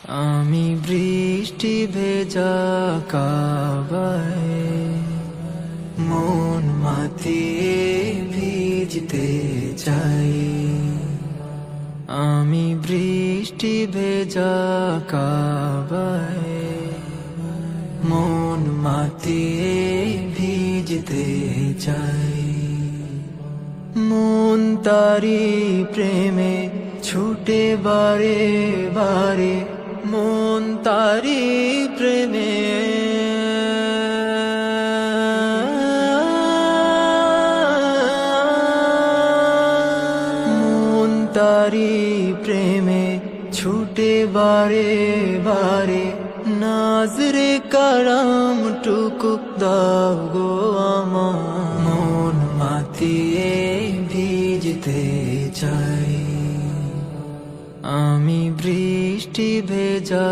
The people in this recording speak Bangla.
আমি বৃষ্টি ভেজা কাবায় মন মাতিয়ে ভিজতে চাই। আমি বৃষ্টি ভেজা কাবায় মন মাতিয়ে ভিজতে চাই। মন তারি প্রেমে ছুটে বারে বারে, মন তারি প্রেমে মন তারি প্রেমে ছুটে বারে বারে। নাজরে কারাম টুকু দাও গো আমার, মন মাতিয়ে ভিজতে চাই। আমি বৃষ্টি ভেজা